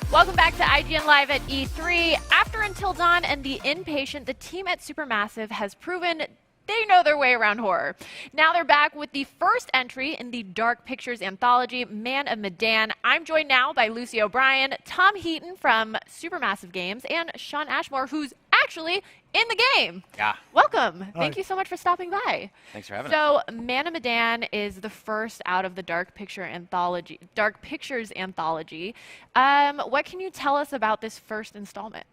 Welcome back to IGN Live at E3. After Until Dawn and The Inpatient, the team at Supermassive has proven they know their way around horror. Now they're back with the first entry in the Dark Pictures anthology, Man of Medan. I'm joined now by Lucy O'Brien, Tom Heaton from Supermassive Games, and Shawn Ashmore, who's actually in the game. Yeah. Welcome. Hi. Thank you so much for stopping by. Thanks for having us. So, Man of Medan is the first out of the Dark Pictures anthology. What can you tell us about this first installment?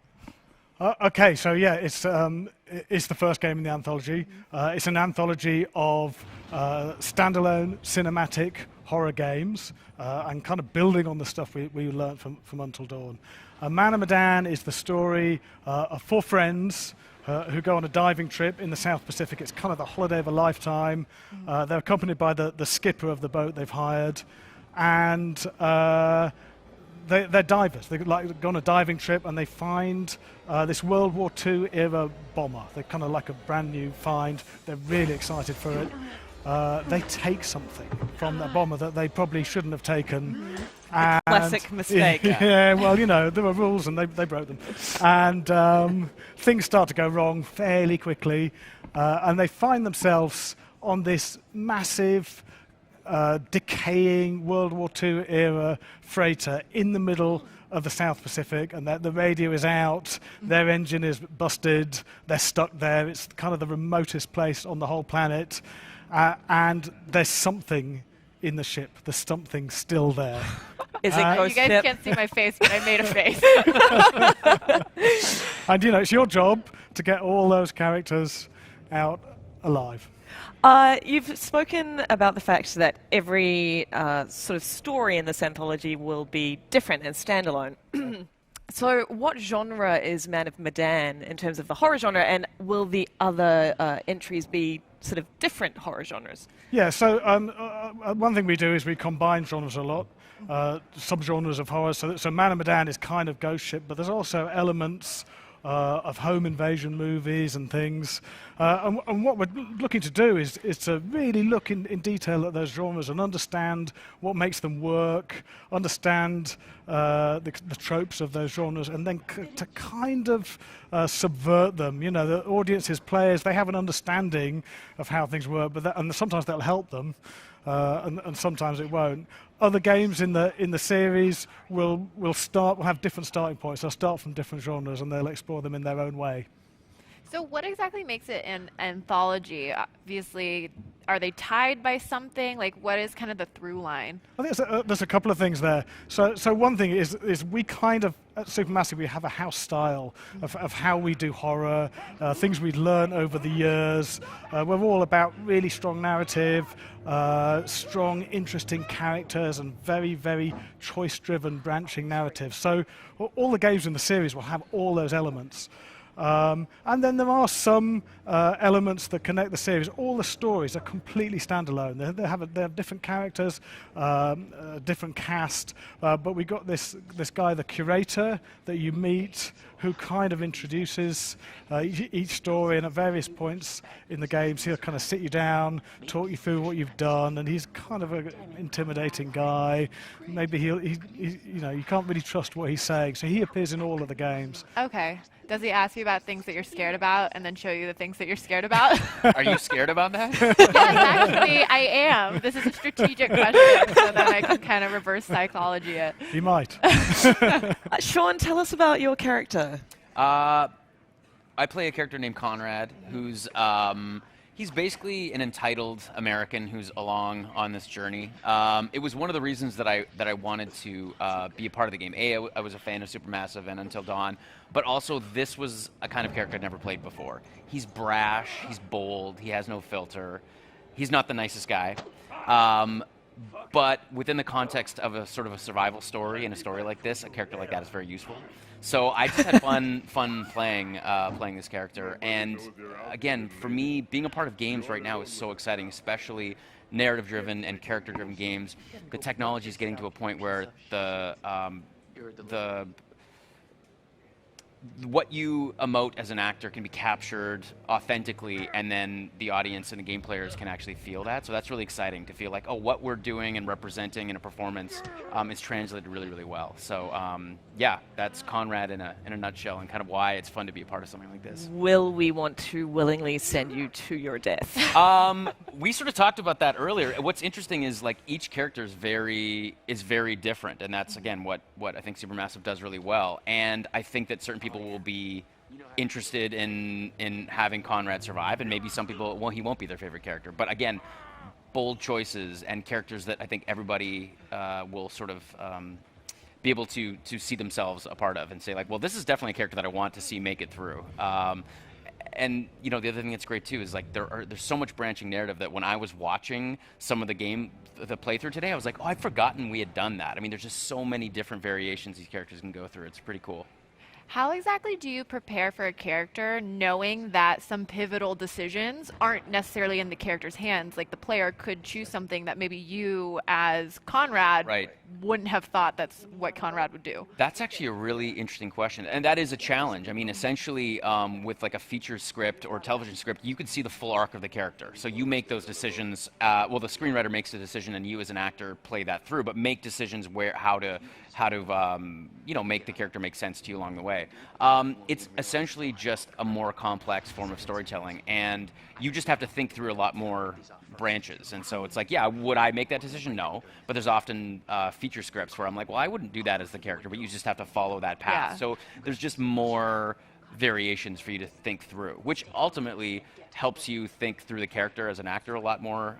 Okay, so yeah, it's the first game in the anthology. It's an anthology of standalone cinematic horror games, and kind of building on the stuff we learned from Until Dawn. Man of Medan is the story of four friends who go on a diving trip in the South Pacific. It's kind of the holiday of a lifetime. They're accompanied by the skipper of the boat they've hired, and they're divers. They go on a diving trip and they find this World War II era bomber. They're kind of like a brand new find. They're really excited for it. They take something from that bomber that they probably shouldn't have taken. A classic mistake. Yeah, well, you know, there were rules and they broke them. And things start to go wrong fairly quickly. And they find themselves on this massive decaying World War II era freighter in the middle of the South Pacific, and the radio is out, their engine is busted, they're stuck there. It's kind of the remotest place on the whole planet, and there's something in the ship. There's something still there. Is it You ghost guys ship? can't see my face, but I made a face. And you know, it's your job to get all those characters out alive. You've spoken about the fact that every sort of story in this anthology will be different and standalone. So what genre is Man of Medan in terms of the horror genre, and will the other entries be sort of different horror genres? Yeah, so one thing we do is we combine genres a lot, subgenres of horror. So Man of Medan is kind of ghost ship, but there's also elements of home invasion movies and things. And what we're looking to do is to really look in detail at those genres and understand what makes them work, understand the tropes of those genres, and then to kind of subvert them. You know, the audiences, players, they have an understanding of how things work, and sometimes that'll help them. And sometimes it won't. Other games in the series will have different starting points. They'll start from different genres and they'll explore them in their own way. So what exactly makes it an anthology? Obviously, are they tied by something? Like, what is kind of the through line? I think there's a couple of things there. So one thing is we kind of, at Supermassive, we have a house style of how we do horror, things we've learned over the years. We're all about really strong narrative, strong, interesting characters, and very, very choice-driven, branching narratives. So all the games in the series will have all those elements. And then there are some elements that connect the series. All the stories are completely standalone. They have different characters, different cast, but we got this guy, the curator, that you meet, who kind of introduces each story, and at various points in the games he'll kind of sit you down, talk you through what you've done, and he's kind of an intimidating guy. Maybe you know, you can't really trust what he's saying, so he appears in all of the games. Okay. Does he ask you about things that you're scared about and then show you the things that you're scared about? Are you scared about that? Yes, actually, I am. This is a strategic question, so that I can kind of reverse psychology it. He might. Shawn, tell us about your character. I play a character named Conrad, who's he's basically an entitled American who's along on this journey. It was one of the reasons that I wanted to be a part of the game. I was a fan of Supermassive and Until Dawn, but also this was a kind of character I'd never played before. He's brash, he's bold, he has no filter. He's not the nicest guy. But within the context of a sort of a survival story and a story like this, a character like that is very useful. So I just had fun playing this character. And again, for me, being a part of games right now is so exciting, especially narrative-driven and character-driven games. The technology is getting to a point where the what you emote as an actor can be captured authentically, and then the audience and the game players can actually feel that. So that's really exciting to feel like, oh, what we're doing and representing in a performance is translated really, really well. So yeah, that's Conrad in a nutshell, and kind of why it's fun to be a part of something like this. Will we want to willingly send you to your death? We sort of talked about that earlier. What's interesting is like each character is very different, and that's again what I think Supermassive does really well. And I think that certain people will be interested in having Conrad survive, and maybe some people, well, he won't be their favorite character. But again, bold choices and characters that I think everybody will sort of be able to see themselves a part of, and say like, well, this is definitely a character that I want to see make it through. And the other thing that's great too is like there's so much branching narrative that when I was watching some of the playthrough today, I was like, oh, I'd forgotten we had done that. I mean, there's just so many different variations these characters can go through. It's pretty cool. How exactly do you prepare for a character knowing that some pivotal decisions aren't necessarily in the character's hands? Like the player could choose something that maybe you as Conrad wouldn't have thought that's what Conrad would do. That's actually a really interesting question, and that is a challenge. I mean, essentially with like a feature script or television script, you could see the full arc of the character. So you make those decisions, well, the screenwriter makes the decision and you as an actor play that through, but make decisions how to make the character make sense to you along the way. It's essentially just a more complex form of storytelling, and you just have to think through a lot more branches. And so it's like, yeah, would I make that decision? No. But there's often feature scripts where I'm like, well, I wouldn't do that as the character, but you just have to follow that path. Yeah. So there's just more variations for you to think through, which ultimately helps you think through the character as an actor a lot more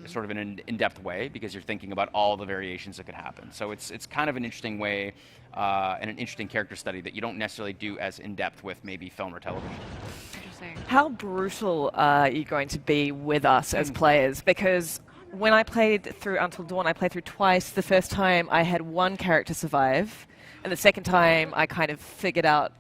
sort of in an in-depth way, because you're thinking about all the variations that could happen. So it's kind of an interesting way and an interesting character study that you don't necessarily do as in-depth with maybe film or television. Interesting. How brutal are you going to be with us as players? Because when I played through Until Dawn, I played through twice. The first time I had one character survive, and the second time I kind of figured out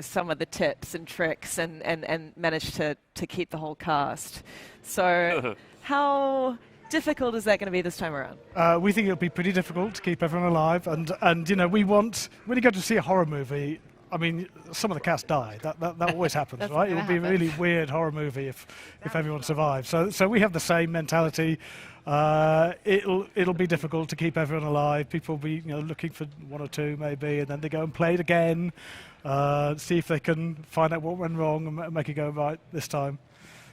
some of the tips and tricks and managed to keep the whole cast. So how difficult is that going to be this time around? We think it'll be pretty difficult to keep everyone alive, and we want, when you go to see a horror movie, I mean, some of the cast die. That always happens, right? It would be a really weird horror movie if everyone survives. So we have the same mentality. It'll be difficult to keep everyone alive. People will be looking for one or two maybe, and then they go and play it again, see if they can find out what went wrong and make it go right this time.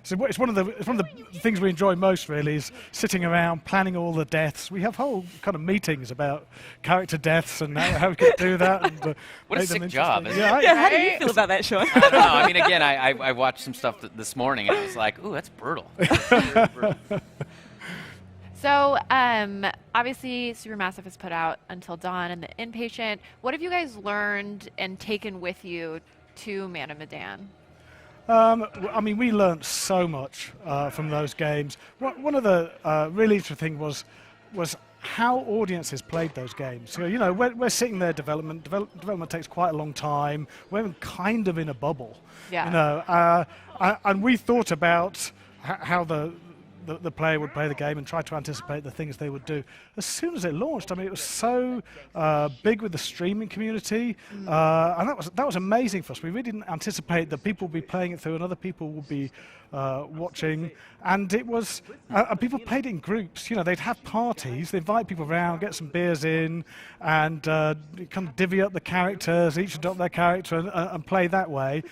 So it's one of the things we enjoy most, really, is sitting around planning all the deaths. We have whole kind of meetings about character deaths and how we can do that. And, what a sick job! Yeah, how do you feel about that, Shawn? I don't know. I mean, again, I watched some stuff this morning, and it was like, ooh, that's brutal. So, obviously, Supermassive has put out Until Dawn and The Inpatient. What have you guys learned and taken with you to Man of Medan? I mean, we learned so much from those games. One of the really interesting things was how audiences played those games. So, we're sitting there, development takes quite a long time. We're kind of in a bubble. Yeah. And we thought about how the player would play the game and try to anticipate the things they would do. As soon as it launched, I mean, it was so big with the streaming community, and that was amazing for us. We really didn't anticipate that people would be playing it through and other people would be watching, and it was and people played it in groups. They'd have parties, they'd invite people around, get some beers in, and kind of divvy up the characters, each adopt their character and play that way.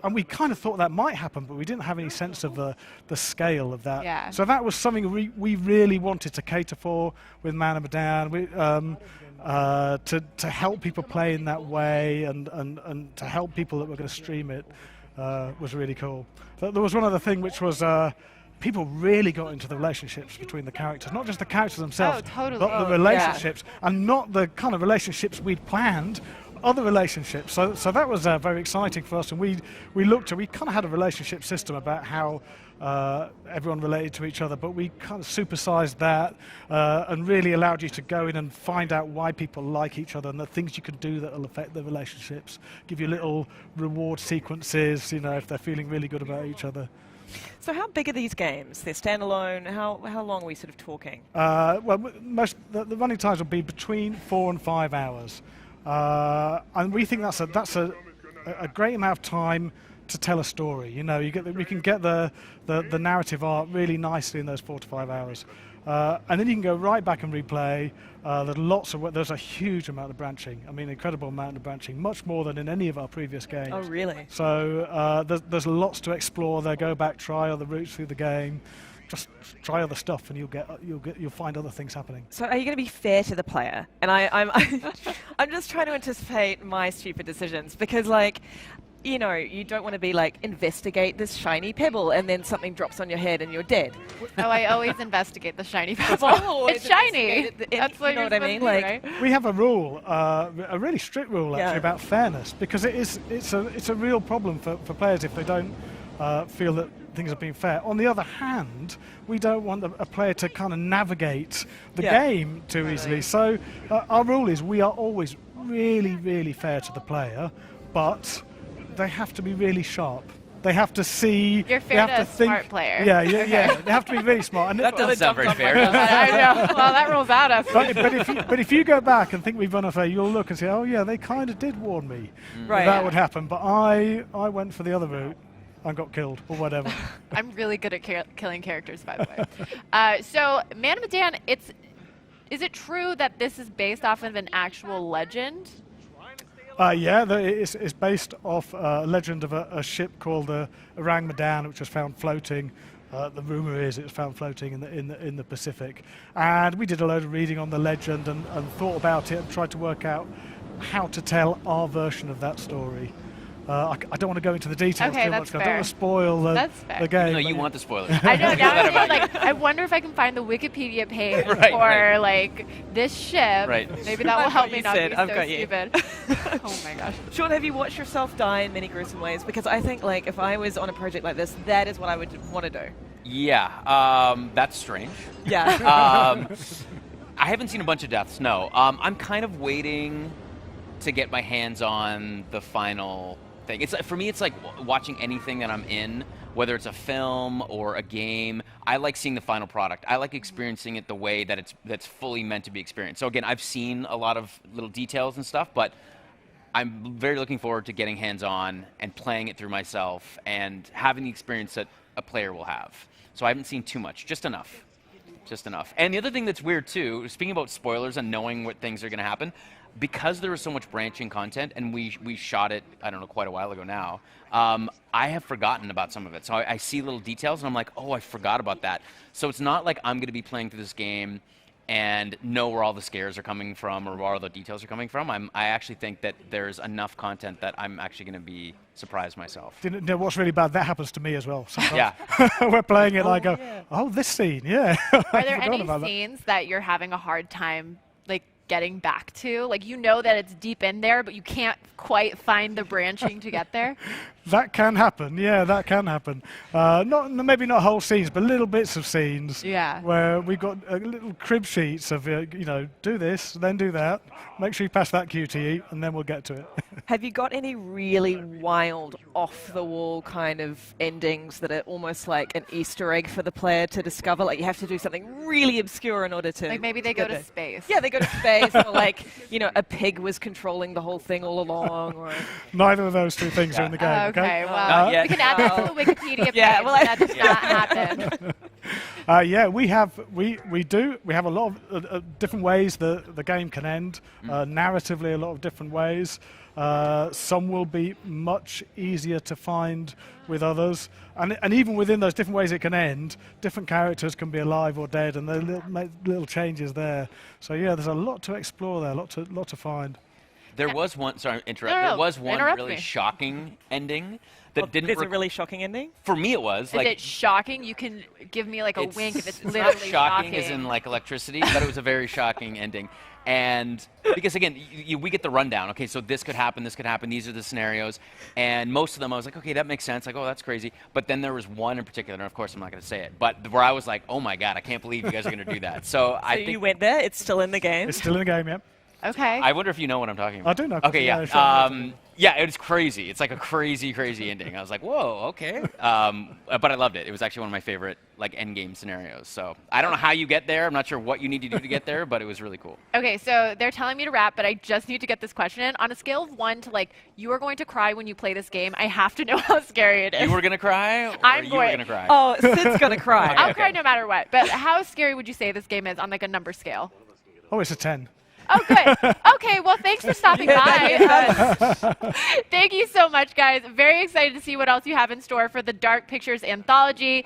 And we kind of thought that might happen, but we didn't have any sense of the scale of that. Yeah. So that was something we really wanted to cater for with Man of Medan, to help people play in that way and to help people that were going to stream it was really cool. But there was one other thing, which was people really got into the relationships between the characters, not just the characters themselves, but the relationships, and not the kind of relationships we'd planned, other relationships. So that was very exciting for us, and we kind of had a relationship system about how everyone related to each other, but we kind of supersized that and really allowed you to go in and find out why people like each other and the things you can do that will affect the relationships, give you little reward sequences, if they're feeling really good about each other. So how big are these games? They're standalone. How long are we sort of talking? Well, the running times will be between 4 and 5 hours. And we think that's a great amount of time to tell a story. You know, we can get the narrative arc really nicely in those 4 to 5 hours. And then you can go right back and replay. There's a huge amount of branching. I mean, incredible amount of branching, much more than in any of our previous games. Oh, really? So there's lots to explore there. Go back, try other routes through the game. Just try other stuff, and you'll find other things happening. So, are you going to be fair to the player? And I'm just trying to anticipate my stupid decisions because, like, you know, you don't want to be like, investigate this shiny pebble and then something drops on your head and you're dead. Oh, I always investigate the shiny pebble. Oh, it's shiny. That's what you know you're what I mean? supposed to do, Like, right? We have a rule, a really strict rule actually Yeah. about fairness, because it's a real problem for players if they don't feel that things are being fair. On the other hand, we don't want a player to kind of navigate the game too easily. So our rule is we are always really, really fair to the player, but they have to be really sharp. They have to see. You're fair they have to to a think, smart player. Yeah. They have to be really smart. And That doesn't sound very fair. I know. Well, that rules out us. but if you go back and think we've run unfair, you'll look and say, oh yeah, they kind of did warn me Right. that would happen. But I went for the other route and got killed or whatever. I'm really good at killing characters, by the way. So, Man of Medan, is it true that this is based off of an actual legend? It's based off a legend of a ship called the Orang Medan, which was found floating. The rumor is it was found floating in the Pacific. And we did a load of reading on the legend and thought about it and tried to work out how to tell our version of that story. I don't want to go into the details Okay, too that's much. I don't want fair. to spoil That's fair. the game. No, but you yeah. want the spoilers. I know. Now That I'm about like, I wonder if I can find the Wikipedia page Right, for right. like this ship. Right. Maybe that will I've help got me you, not Sid. be I've so got you. stupid. Oh my gosh. Shawn, have you watched yourself die in many gruesome ways? Because I think, like, if I was on a project like this, that is what I would want to do. Yeah, that's strange. Yeah. I haven't seen a bunch of deaths, no. I'm kind of waiting to get my hands on the final thing. For me, it's like watching anything that I'm in, whether it's a film or a game. I like seeing the final product. I like experiencing it the way that that's fully meant to be experienced. So again, I've seen a lot of little details and stuff, but I'm very looking forward to getting hands-on and playing it through myself and having the experience that a player will have. So I haven't seen too much, just enough. Just enough. And the other thing that's weird too, speaking about spoilers and knowing what things are going to happen, because there was so much branching content and we shot it, I don't know, quite a while ago now, I have forgotten about some of it. So I see little details and I'm like, oh, I forgot about that. So it's not like I'm going to be playing through this game and know where all the scares are coming from or where all the details are coming from. I actually think that there's enough content that I'm actually going to be surprised myself. You know what's really bad? That happens to me as well. Sometimes. Yeah. We're playing it and I go, yeah. oh, this scene, yeah. Are there any scenes that you're having a hard time like getting back to? Like, you know that it's deep in there, but you can't quite find the branching to get there? That can happen, yeah, that can happen. Maybe not whole scenes, but little bits of scenes. Yeah. Where we've got little crib sheets of, do this, then do that. Make sure you pass that QTE, and then we'll get to it. Have you got any really wild, off-the-wall kind of endings that are almost like an Easter egg for the player to discover? Like, you have to do something really obscure in order to... Like maybe they go to space. Yeah, they go to space, or like, a pig was controlling the whole thing all along, or... Neither of those two things are in the game, Okay, okay? well, Not yet. we can add that to the Wikipedia page. Yeah, well, that does not happen. We have a lot of different ways the game can end. Narratively, a lot of different ways. Some will be much easier to find with others, and even within those different ways it can end, different characters can be alive or dead, and there are little changes there. So yeah, there's a lot to explore there, a lot to find. There was one, sorry, interrupt. No, There was one interrupt really me. shocking ending that didn't. There's a really shocking ending? For me, it was Is like it shocking? You can give me like a wink if it's not literally shocking, as in like electricity, but it was a very shocking ending. And because again, we get the rundown. Okay, so this could happen, these are the scenarios, and most of them I was like, okay, that makes sense. Like, oh, that's crazy. But then there was one in particular, and of course I'm not going to say it, but where I was like, oh my god, I can't believe you guys are going to do that. So I think you went there. It's still in the game. It's still in the game, yeah. Okay. I wonder if you know what I'm talking about. I do know. Okay, yeah. Shawn Yeah, it was crazy. It's like a crazy, crazy ending. I was like, whoa, okay. But I loved it. It was actually one of my favorite like end game scenarios. So I don't know how you get there. I'm not sure what you need to do to get there, but it was really cool. Okay, so they're telling me to wrap, but I just need to get this question in. On a scale of 1 to like, you are going to cry when you play this game, I have to know how scary it is. You were gonna cry, or I'm you were going- gonna cry? Oh, Sid's going to cry. I'll cry no matter what. But how scary would you say this game is on like a number scale? Oh, it's a 10. Oh, good. Okay, well, thanks for stopping by. Thank you so much, guys. Very excited to see what else you have in store for the Dark Pictures Anthology.